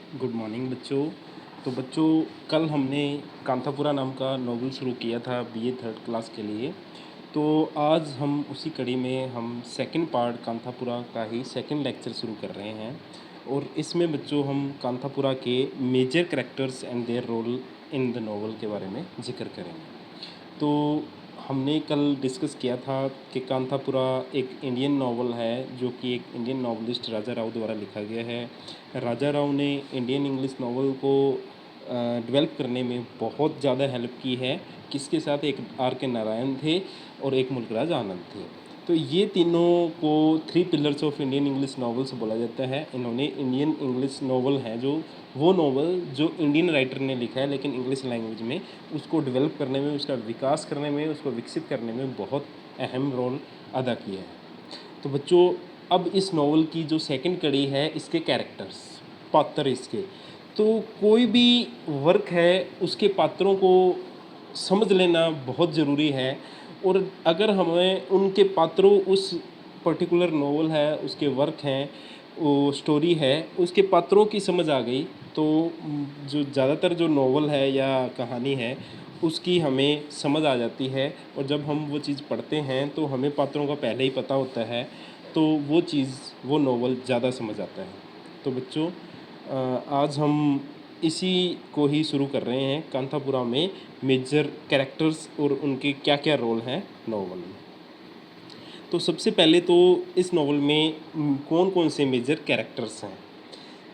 Good morning बच्चों। तो बच्चों, कल हमने कांथापुरा नाम का नॉवल शुरू किया था बीए थर्ड क्लास के लिए। तो आज हम उसी कड़ी में हम सेकंड पार्ट कांथापुरा का ही सेकंड लेक्चर शुरू कर रहे हैं। और इसमें बच्चों हम कांथापुरा के major characters and their role in the novel के बारे में जिक्र करेंगे। तो हमने कल डिस्कस किया था कि कांथापुरा एक इंडियन नावल है जो कि एक इंडियन नावलिस्ट राजा राव द्वारा लिखा गया है। राजा राव ने इंडियन इंग्लिश नावल को डेवलप करने में बहुत ज़्यादा हेल्प की है। किसके साथ? एक आर के नारायण थे और एक मुल्कराज आनंद थे। तो ये तीनों को three pillars of Indian English novels बोला जाता है। इन्होंने इंडियन इंग्लिश नावल है जो वो नावल जो इंडियन राइटर ने लिखा है लेकिन इंग्लिश लैंग्वेज में, उसको डेवलप करने में, उसका विकास करने में, उसको विकसित करने में बहुत अहम रोल अदा किया है। तो बच्चों, अब इस नावल की जो सेकंड कड़ी है, इसके कैरेक्टर्स, पात्र इसके, तो कोई भी वर्क है उसके पात्रों को समझ लेना बहुत ज़रूरी है। और अगर हमें उनके पात्रों, उस पर्टिकुलर नावल है, उसके वर्क हैं, वो स्टोरी है, उसके पात्रों की समझ आ गई तो जो ज़्यादातर जो नावल है या कहानी है उसकी हमें समझ आ जाती है। और जब हम वो चीज़ पढ़ते हैं तो हमें पात्रों का पहले ही पता होता है, तो वो चीज़, वो नावल ज़्यादा समझ आता है। तो बच्चों, आज हम इसी को ही शुरू कर रहे हैं, कांथापुरा में मेजर कैरेक्टर्स और उनके क्या क्या रोल हैं नावल में। तो सबसे पहले तो इस नावल में कौन कौन से मेजर कैरेक्टर्स हैं।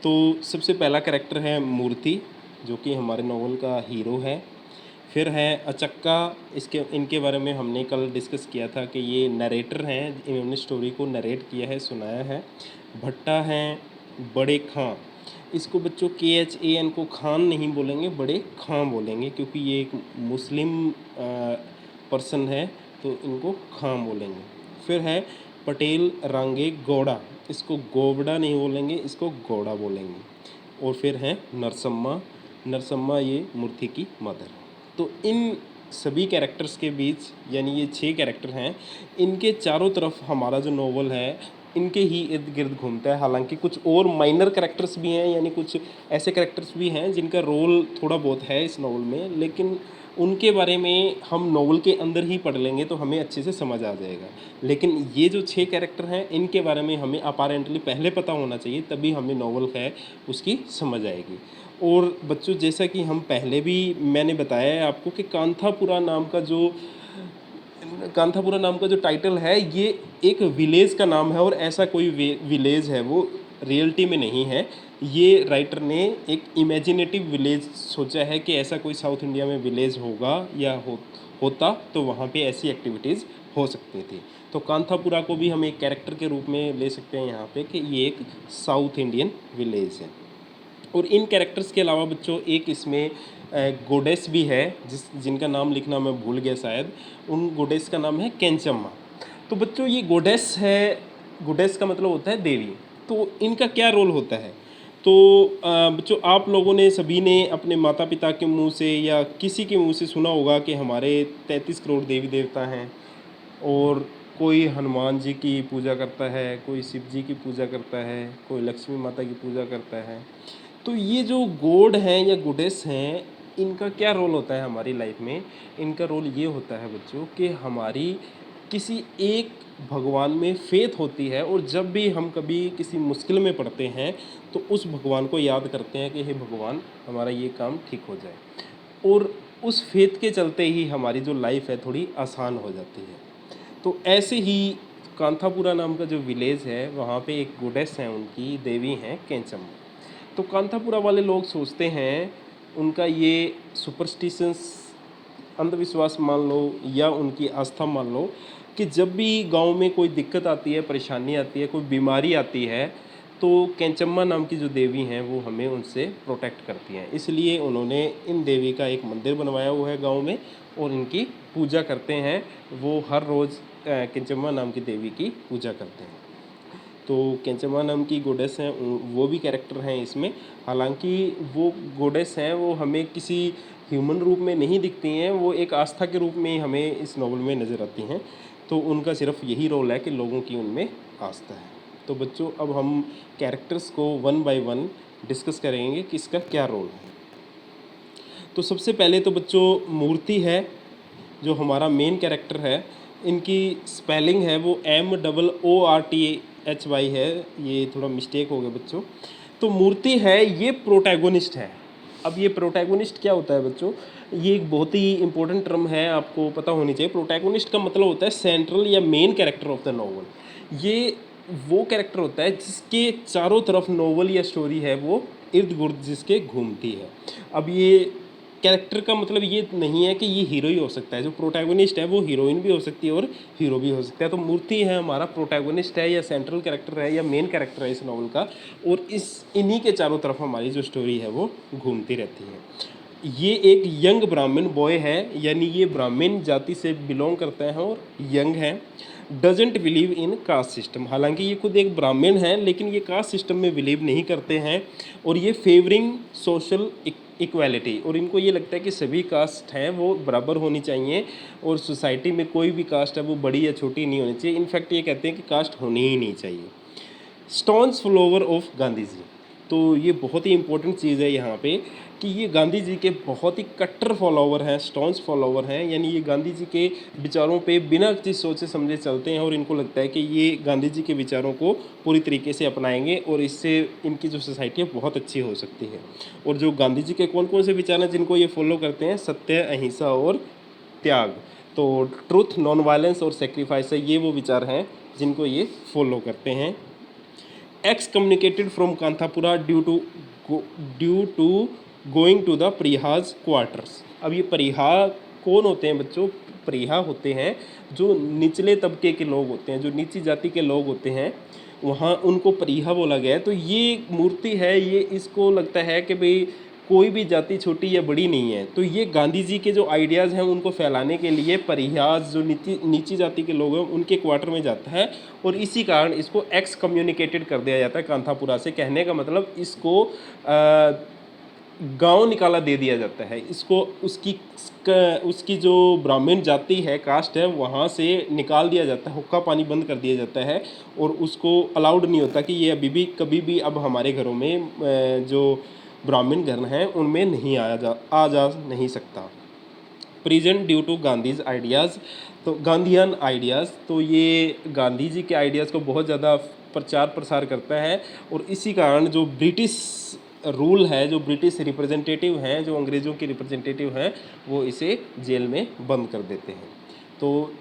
तो सबसे पहला कैरेक्टर है मूर्ति, जो कि हमारे नावल का हीरो है। फिर है अचक्का, इनके बारे में हमने कल डिस्कस किया था कि ये नरेटर हैं, इन्होंने स्टोरी को नरेट किया है, सुनाया है। भट्टा हैं बड़े खां, इसको बच्चों KHAN को खान नहीं बोलेंगे, बड़े खां बोलेंगे, क्योंकि ये एक मुस्लिम पर्सन है तो इनको खां बोलेंगे। फिर है पटेल रांगे गौड़ा, इसको गोवड़ा नहीं बोलेंगे, इसको गौड़ा बोलेंगे। और फिर है नरसम्मा, नरसम्मा ये मूर्ति की मदर। तो इन सभी कैरेक्टर्स के बीच, यानी ये 6 कैरेक्टर हैं, इनके चारों तरफ हमारा जो नॉवल है इनके ही इर्द गिर्द घूमता है। हालांकि कुछ और माइनर कैरेक्टर्स भी हैं, यानी कुछ ऐसे कैरेक्टर्स भी हैं जिनका रोल थोड़ा बहुत है इस नॉवल में, लेकिन उनके बारे में हम नॉवल के अंदर ही पढ़ लेंगे तो हमें अच्छे से समझ आ जाएगा। लेकिन ये जो 6 कैरेक्टर हैं इनके बारे में हमें अपारेंटली पहले पता होना चाहिए, तभी हमें नॉवल है उसकी समझ आएगी। और बच्चों, जैसा कि हम पहले भी मैंने बताया है आपको कि कांथापुरा नाम का जो टाइटल है ये एक विलेज का नाम है, और ऐसा कोई विलेज है वो रियलिटी में नहीं है। ये राइटर ने एक इमेजिनेटिव विलेज सोचा है कि ऐसा कोई साउथ इंडिया में विलेज होगा या होता तो वहाँ पे ऐसी एक्टिविटीज़ हो सकती थी। तो कांथापुरा को भी हम एक कैरेक्टर के रूप में ले सकते हैं यहाँ पे कि ये एक साउथ इंडियन विलेज है। और इन कैरेक्टर्स के अलावा बच्चों एक इसमें गोडेस भी है, जिनका नाम लिखना मैं भूल गया शायद। उन गोडेस का नाम है केंचम्मा। तो बच्चों, ये गोडेस है, गोडेस का मतलब होता है देवी। तो इनका क्या रोल होता है? तो बच्चों, आप लोगों ने सभी ने अपने माता पिता के मुंह से या किसी के मुंह से सुना होगा कि हमारे 33 करोड़ देवी देवता हैं, और कोई हनुमान जी की पूजा करता है, कोई शिव जी की पूजा करता है, कोई लक्ष्मी माता की पूजा करता है। तो ये जो गॉड हैं या गुडेस हैं, इनका क्या रोल होता है हमारी लाइफ में? इनका रोल ये होता है बच्चों कि हमारी किसी एक भगवान में फेथ होती है, और जब भी हम कभी किसी मुश्किल में पड़ते हैं तो उस भगवान को याद करते हैं कि हे भगवान, हमारा ये काम ठीक हो जाए। और उस फेथ के चलते ही हमारी जो लाइफ है थोड़ी आसान हो जाती है। तो ऐसे ही कांथापुरा नाम का जो विलेज है, वहाँ पे एक गोडेस हैं, उनकी देवी हैं केंचम्मा। तो कांथापुरा वाले लोग सोचते हैं, उनका ये सुपरस्टिशंस, अंधविश्वास मान लो या उनकी आस्था मान लो, कि जब भी गांव में कोई दिक्कत आती है, परेशानी आती है, कोई बीमारी आती है, तो केंचम्मा नाम की जो देवी हैं वो हमें उनसे प्रोटेक्ट करती हैं। इसलिए उन्होंने इन देवी का एक मंदिर बनवाया हुआ है गांव में, और इनकी पूजा करते हैं। वो हर रोज़ केंचम्मा नाम की देवी की पूजा करते हैं। तो केंचम्मा नाम की गोडेस हैं, वो भी कैरेक्टर हैं इसमें। हालांकि वो गोडेस हैं, वो हमें किसी ह्यूमन रूप में नहीं दिखती हैं, वो एक आस्था के रूप में ही हमें इस नॉवल में नज़र आती हैं। तो उनका सिर्फ यही रोल है कि लोगों की उनमें आस्था है। तो बच्चों, अब हम कैरेक्टर्स को वन बाय वन डिस्कस करेंगे कि इसका क्या रोल है। तो सबसे पहले तो बच्चों मूर्ति है जो हमारा मेन कैरेक्टर है, इनकी स्पेलिंग है वो MOORTHY है, ये थोड़ा मिस्टेक हो गया बच्चों। तो मूर्ति है ये प्रोटैगोनिस्ट है। अब ये प्रोटैगोनिस्ट क्या होता है बच्चों, ये एक बहुत ही इंपॉर्टेंट टर्म है, आपको पता होनी चाहिए। प्रोटैगोनिस्ट का मतलब होता है सेंट्रल या main character of the novel. ये वो कैरेक्टर होता है जिसके चारों तरफ नॉवल या स्टोरी है वो इर्द गिर्द जिसके घूमती है। अब ये कैरेक्टर का मतलब ये नहीं है कि ये हीरो ही हो सकता है, जो प्रोटैगोनिस्ट है वो हीरोइन भी हो सकती है और हीरो भी हो सकता है। तो मूर्ति है हमारा प्रोटैगोनिस्ट है या सेंट्रल कैरेक्टर है या मेन कैरेक्टर है इस नॉवल का, और इन्हीं के चारों तरफ हमारी जो स्टोरी है वो घूमती रहती है। ये एक यंग ब्राह्मण बॉय है, यानी ये ब्राह्मण जाति से बिलोंग करते हैं और यंग है। Doesn't believe in caste system, हालांकि ये खुद एक ब्राह्मण है लेकिन ये कास्ट सिस्टम में बिलीव नहीं करते हैं, और ये फेवरिंग सोशल इक्वालिटी, और इनको ये लगता है कि सभी कास्ट हैं वो बराबर होनी चाहिए, और सोसाइटी में कोई भी कास्ट है वो बड़ी या छोटी नहीं होनी चाहिए। इनफैक्ट ये कहते हैं कि कास्ट होनी ही नहीं चाहिए। Stones flower of Gandhi ji, तो ये बहुत ही इंपॉर्टेंट चीज़ है यहाँ पे कि ये गांधी जी के बहुत ही कट्टर फॉलोवर हैं, स्टोन्स फॉलोवर हैं, यानी ये गांधी जी के विचारों पे बिना किसी सोचे समझे चलते हैं, और इनको लगता है कि ये गांधी जी के विचारों को पूरी तरीके से अपनाएंगे और इससे इनकी जो सोसाइटी है बहुत अच्छी हो सकती है। और जो गांधी जी के कौन कौन से विचार हैं जिनको ये फॉलो करते हैं, सत्य, अहिंसा और त्याग। तो ट्रुथ, नॉन वायलेंस और सेक्रीफाइस है, ये वो विचार हैं जिनको ये फॉलो करते हैं। Excommunicated from Kanthapura due to going to the pariahs quarters. अब ये परिहा कौन होते हैं बच्चों, परिहा होते हैं जो निचले तबके के लोग होते हैं, जो नीची जाति के लोग होते हैं, वहाँ उनको परिहा बोला गया है। तो ये मूर्ति है, ये इसको लगता है कि भाई कोई भी जाति छोटी या बड़ी नहीं है, तो ये गांधी जी के जो आइडियाज़ हैं उनको फैलाने के लिए परिहास जो नीची जाति के लोग हैं उनके क्वार्टर में जाता है, और इसी कारण इसको एक्स कम्युनिकेटेड कर दिया जाता है कांथापुरा से। कहने का मतलब इसको गांव निकाला दे दिया जाता है, इसको उसकी जो ब्राह्मण जाति है, कास्ट है, वहाँ से निकाल दिया जाता है, हुक्का पानी बंद कर दिया जाता है, और उसको अलाउड नहीं होता कि ये अभी भी कभी भी अब हमारे घरों में जो ब्राह्मण घर हैं उनमें नहीं आ जा नहीं सकता। Present due to Gandhi's ideas, तो गांधीयन आइडियाज़, तो ये गांधी जी के आइडियाज़ को बहुत ज़्यादा प्रचार प्रसार करता है, और इसी कारण जो ब्रिटिश रूल है, जो ब्रिटिश रिप्रेजेंटेटिव हैं, जो अंग्रेज़ों के रिप्रेजेंटेटिव हैं, वो इसे जेल में बंद कर देते हैं। तो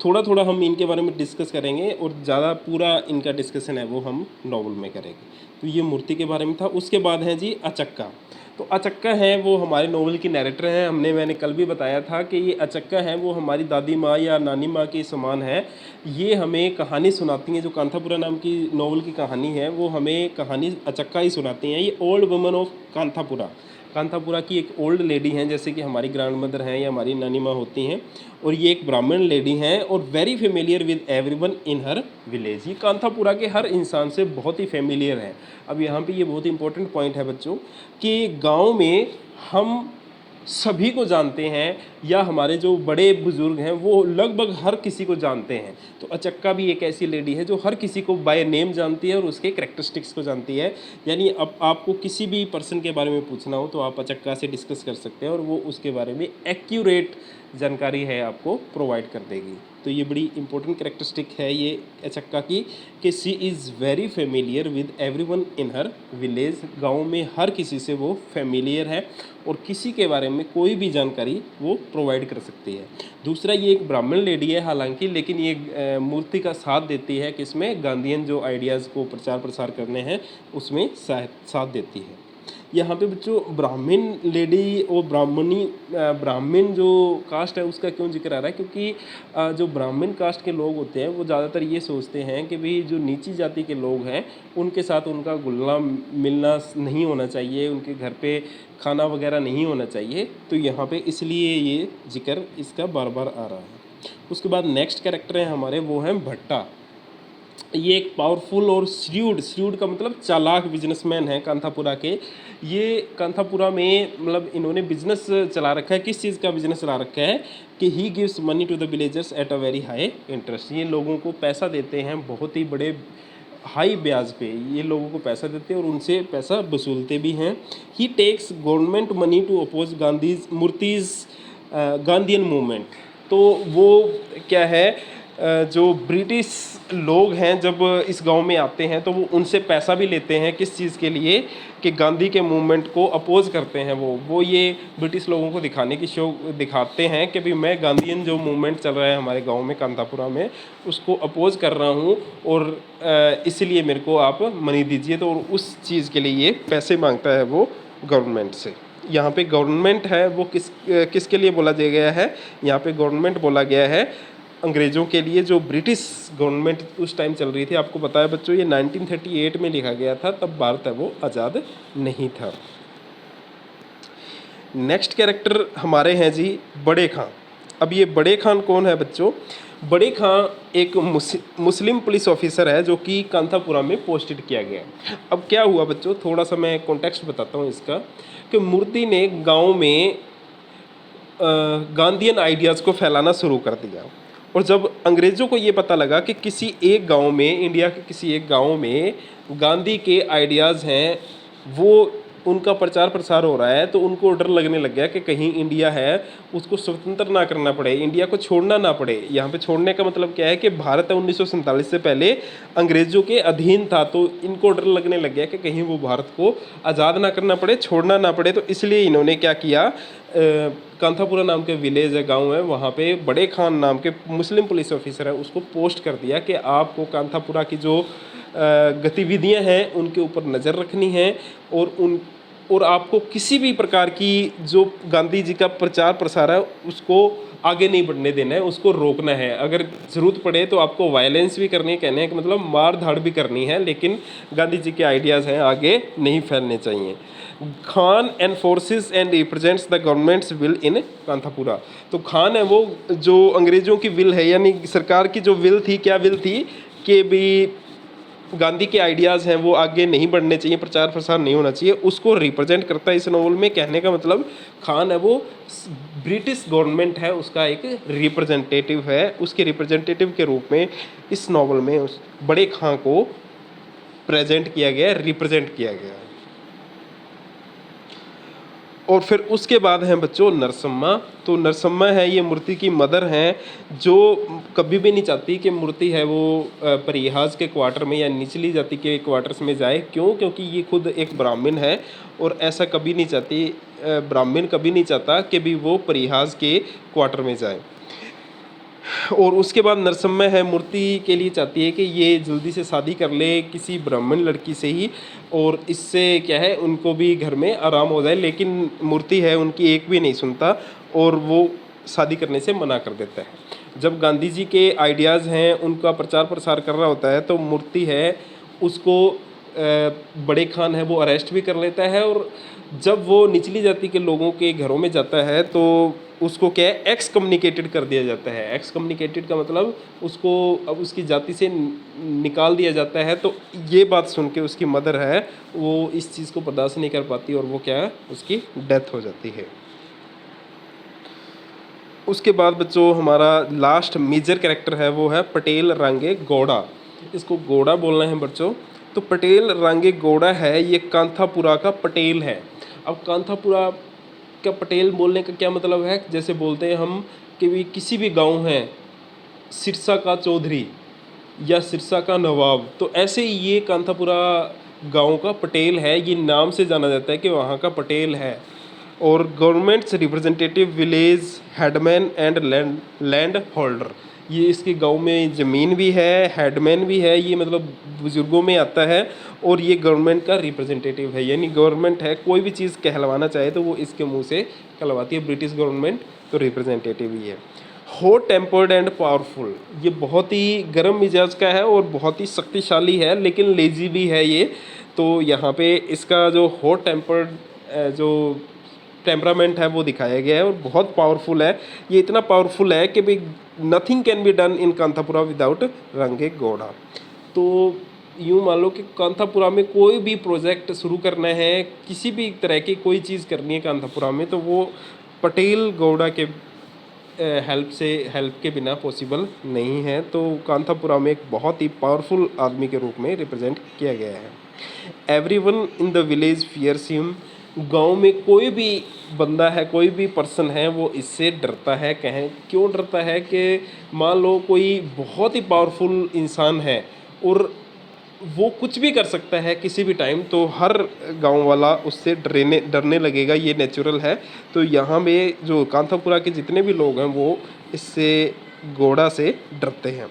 थोड़ा थोड़ा हम इनके बारे में डिस्कस करेंगे, और ज़्यादा पूरा इनका डिस्कशन है वो हम नॉवल में करेंगे। तो ये मूर्ति के बारे में था। उसके बाद है जी अचक्का। तो अचक्का है वो हमारे नॉवल की नैरेटर हैं। मैंने कल भी बताया था कि ये अचक्का है वो हमारी दादी माँ या नानी माँ के समान है। ये हमें कहानी सुनाती हैं, जो कांथापुरा नाम की नॉवल की कहानी है वो हमें कहानी अचक्का ही सुनाती हैं। ये ओल्ड वुमन ऑफ कांथापुरा की एक ओल्ड लेडी हैं, जैसे कि हमारी ग्रैंड मदर हैं या हमारी नानी माँ होती हैं, और ये एक ब्राह्मण लेडी हैं और very familiar with everyone in her village. ये कांथापुरा के हर इंसान से बहुत ही फेमिलियर है। अब यहाँ पे ये बहुत ही इंपॉर्टेंट पॉइंट है बच्चों कि गांव में हम सभी को जानते हैं, या हमारे जो बड़े बुजुर्ग हैं वो लगभग हर किसी को जानते हैं। तो अचक्का भी एक ऐसी लेडी है जो हर किसी को बाय नेम जानती है और उसके कैरेक्टरिस्टिक्स को जानती है। यानी अब आपको किसी भी पर्सन के बारे में पूछना हो तो आप अचक्का से डिस्कस कर सकते हैं, और वो उसके बारे में एक्यूरेट जानकारी है आपको प्रोवाइड कर देगी। तो ये बड़ी इंपॉर्टेंट कैरेक्टरिस्टिक है ये अचक्का की कि she is very familiar with everyone in her village. गांव में हर किसी से वो फेमिलियर है और किसी के बारे में कोई भी जानकारी वो प्रोवाइड कर सकती है। दूसरा, ये एक ब्राह्मण लेडी है हालांकि, लेकिन ये मूर्ति का साथ देती है, किसमें, गांधीयन जो आइडियाज़ को प्रचार प्रसार करने हैं उसमें साथ देती है। यहाँ पे बच्चों ब्राह्मण लेडी और ब्राह्मण जो कास्ट है उसका क्यों जिक्र आ रहा है, क्योंकि जो ब्राह्मण कास्ट के लोग होते हैं वो ज़्यादातर ये सोचते हैं कि भाई जो नीची जाति के लोग हैं उनके साथ उनका घुलना मिलना नहीं होना चाहिए, उनके घर पे खाना वगैरह नहीं होना चाहिए। तो यहाँ पे इसलिए ये जिक्र इसका बार बार आ रहा है। उसके बाद नेक्स्ट कैरेक्टर है हमारे, वो हैं भट्टा। ये एक पावरफुल और श्रीउड का मतलब चालाक बिजनेसमैन है कांथापुरा के। ये कांथापुरा में मतलब इन्होंने बिजनेस चला रखा है। किस चीज़ का बिजनेस चला रखा है कि he gives money to the villagers at a very high interest. ये लोगों को पैसा देते हैं बहुत ही बड़े हाई ब्याज पे ये लोगों को पैसा देते हैं और उनसे पैसा वसूलते भी हैं। He takes government money to oppose Gandhi's Moorthy's Gandhian movement. तो वो क्या है, जो ब्रिटिश लोग हैं जब इस गांव में आते हैं तो वो उनसे पैसा भी लेते हैं, किस चीज़ के लिए, कि गांधी के मूवमेंट को अपोज करते हैं। वो ये ब्रिटिश लोगों को दिखाने की शो दिखाते हैं कि भाई मैं गांधीयन जो मूवमेंट चल रहा है हमारे गांव में कांतापुरा में उसको अपोज कर रहा हूँ और इसलिए मेरे को आप मनी दीजिए। तो उस चीज़ के लिए ये पैसे मांगता है वो गवर्नमेंट से। यहाँ पे गवर्नमेंट है वो किसके लिए बोला दिया गया है, यहाँ पे गवर्नमेंट बोला गया है अंग्रेज़ों के लिए, जो ब्रिटिश गवर्नमेंट उस टाइम चल रही थी। आपको पता है बच्चों ये 1938 में लिखा गया था, तब भारत है वो आज़ाद नहीं था। नेक्स्ट कैरेक्टर हमारे हैं जी बड़े खां। अब ये बड़े खान कौन है बच्चों? बड़े खां एक मुस्लिम पुलिस ऑफिसर है जो कि कांतापुरा में पोस्टेड किया गया है। अब क्या हुआ बच्चों, थोड़ा सा मैं कॉन्टेक्स्ट बताता हूँ इसका, कि मूर्ति ने गांव में गांधीयन आइडियाज़ को फैलाना शुरू कर दिया। और जब अंग्रेज़ों को ये पता लगा कि किसी एक गांव में, इंडिया के किसी एक गांव में गांधी के आइडियाज़ हैं, वो उनका प्रचार प्रसार हो रहा है, तो उनको डर लगने लग गया कि कहीं इंडिया है उसको स्वतंत्र ना करना पड़े, इंडिया को छोड़ना ना पड़े। यहाँ पे छोड़ने का मतलब क्या है कि भारत 1947 से पहले अंग्रेज़ों के अधीन था, तो इनको डर लगने लग गया कि कहीं वो भारत को आज़ाद ना करना पड़े, छोड़ना ना पड़े। तो इसलिए इन्होंने क्या किया, कांतापुरा नाम के विलेज है, गांव है, वहाँ पे बड़े खान नाम के मुस्लिम पुलिस ऑफिसर है उसको पोस्ट कर दिया कि आपको कांतापुरा की जो गतिविधियां हैं उनके ऊपर नज़र रखनी है और आपको किसी भी प्रकार की जो गांधी जी का प्रचार प्रसार है उसको आगे नहीं बढ़ने देना है, उसको रोकना है। अगर ज़रूरत पड़े तो आपको वायलेंस भी करनी है, कहने है कि मतलब मार धाड़ भी करनी है, लेकिन गांधी जी के आइडियाज़ हैं आगे नहीं फैलने चाहिए। Khan एनफोर्सेस and represents the governments will in Kanthapura. तो खान है वो जो अंग्रेज़ों की विल है, यानी सरकार की जो विल थी, क्या विल थी कि भी गांधी के आइडियाज़ हैं वो आगे नहीं बढ़ने चाहिए, प्रचार प्रसार नहीं होना चाहिए, उसको रिप्रेजेंट करता है इस नॉवल में। कहने का मतलब खान है वो ब्रिटिश गवर्नमेंट है उसका एक रिप्रेजेंटेटिव है, उसके रिप्रेजेंटेटिव के रूप में इस नॉवल में उस बड़े खां को प्रेजेंट किया गया, रिप्रेजेंट किया गया। और फिर उसके बाद हैं बच्चों नरसम्मा। तो नरसम्मा है ये मूर्ति की मदर हैं, जो कभी भी नहीं चाहती कि मूर्ति है वो परिहास के क्वार्टर में या निचली जाति के क्वार्टर्स में जाए। क्यों? क्योंकि ये खुद एक ब्राह्मण है और ऐसा कभी नहीं चाहती, ब्राह्मण कभी नहीं चाहता कि भी वो परिहास के क्वार्टर में जाए। और उसके बाद नरसम्मा है मूर्ति के लिए चाहती है कि ये जल्दी से शादी कर ले किसी ब्राह्मण लड़की से ही, और इससे क्या है उनको भी घर में आराम हो जाए। लेकिन मूर्ति है उनकी एक भी नहीं सुनता और वो शादी करने से मना कर देता है। जब गांधी जी के आइडियाज़ हैं उनका प्रचार प्रसार कर रहा होता है तो मूर्ति है उसको बड़े खान है वो अरेस्ट भी कर लेता है। और जब वो निचली जाति के लोगों के घरों में जाता है तो उसको क्या है एक्स कम्युनिकेटेड कर दिया जाता है। एक्स कम्युनिकेटेड का मतलब उसको अब उसकी जाति से निकाल दिया जाता है। तो ये बात सुन के उसकी मदर है वो इस चीज़ को बर्दाश्त नहीं कर पाती और वो क्या है उसकी डेथ हो जाती है। उसके बाद बच्चों हमारा लास्ट मेजर कैरेक्टर है वो है पटेल रांगे गौड़ा। इसको गौड़ा बोलना है बच्चों। तो पटेल रांगे गौड़ा है ये कांथापुरा का पटेल है। अब कांथापुरा का पटेल बोलने का क्या मतलब है, जैसे बोलते हैं हम कि भी किसी भी गांव है सिरसा का चौधरी या सिरसा का नवाब, तो ऐसे ही ये कांथापुरा गांव का पटेल है, ये नाम से जाना जाता है कि वहाँ का पटेल है। और governments representative village headman and land holder, ये इसके गांव में ज़मीन भी है, हेडमैन भी है, ये मतलब बुज़ुर्गों में आता है। और ये गवर्नमेंट का रिप्रेजेंटेटिव है, यानी गवर्नमेंट है कोई भी चीज़ कहलवाना चाहे तो वो इसके मुंह से कहलवाती है। ब्रिटिश गवर्नमेंट तो रिप्रेजेंटेटिव ही है। हॉट टेम्पर्ड एंड पावरफुल, ये बहुत ही गर्म मिजाज का है और बहुत ही शक्तिशाली है, लेकिन लेजी भी है ये। तो यहाँ पे इसका जो हॉट टेम्पर्ड जो टेम्परामेंट है वो दिखाया गया है और बहुत पावरफुल है। ये इतना पावरफुल है कि भाई nothing can be done in Kanthapura without रांगे गौड़ा। तो यूँ मान लो कि कांथापुरा में कोई भी प्रोजेक्ट शुरू करना है, किसी भी तरह की कोई चीज़ करनी है कांथापुरा में, तो वो पटेल गौड़ा के हेल्प के बिना पॉसिबल नहीं है। तो कांथापुरा में एक बहुत ही पावरफुल आदमी के रूप में रिप्रेजेंट किया गया है। Everyone in the village fears him. गांव में कोई भी बंदा है, कोई भी पर्सन है, वो इससे डरता है। कहें क्यों डरता है कि मान लो कोई बहुत ही पावरफुल इंसान है और वो कुछ भी कर सकता है किसी भी टाइम, तो हर गांव वाला उससे डरने लगेगा, ये नेचुरल है। तो यहाँ में जो कांथापुरा के जितने भी लोग हैं वो इससे घोड़ा से डरते हैं।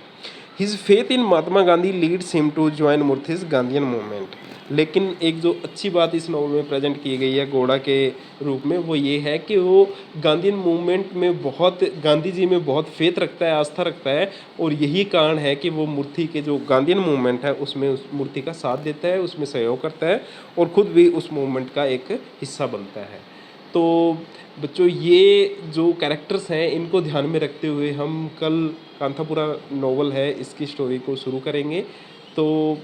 His faith in Mahatma Gandhi leads him to join Moorthy's Gandhian movement. लेकिन एक जो अच्छी बात इस नॉवल में प्रेजेंट की गई है घोड़ा के रूप में, वो ये है कि वो गांधीयन मूवमेंट में बहुत, गांधी जी में बहुत फेथ रखता है, आस्था रखता है। और यही कारण है कि वो मूर्ति के जो गांधीयन मूवमेंट है उसमें उस मूर्ति का साथ देता है, उसमें सहयोग करता है और ख़ुद भी उस मूवमेंट का एक हिस्सा बनता है। तो बच्चों, ये जो कैरेक्टर्स हैं इनको ध्यान में रखते हुए हम कल कांथापुरा नॉवल है इसकी स्टोरी को शुरू करेंगे। तो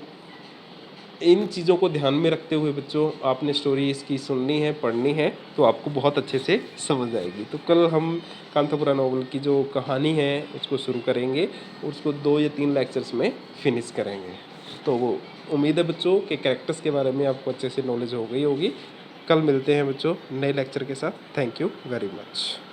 इन चीज़ों को ध्यान में रखते हुए बच्चों आपने स्टोरी इसकी सुननी है, पढ़नी है, तो आपको बहुत अच्छे से समझ आएगी। तो कल हम कांथापुरा नॉवल की जो कहानी है उसको शुरू करेंगे और उसको 2 या 3 लेक्चर्स में फिनिश करेंगे। तो वो उम्मीद है बच्चों के कैरेक्टर्स के बारे में आपको अच्छे से नॉलेज हो गई होगी। कल मिलते हैं बच्चों नए लेक्चर के साथ। Thank you very much.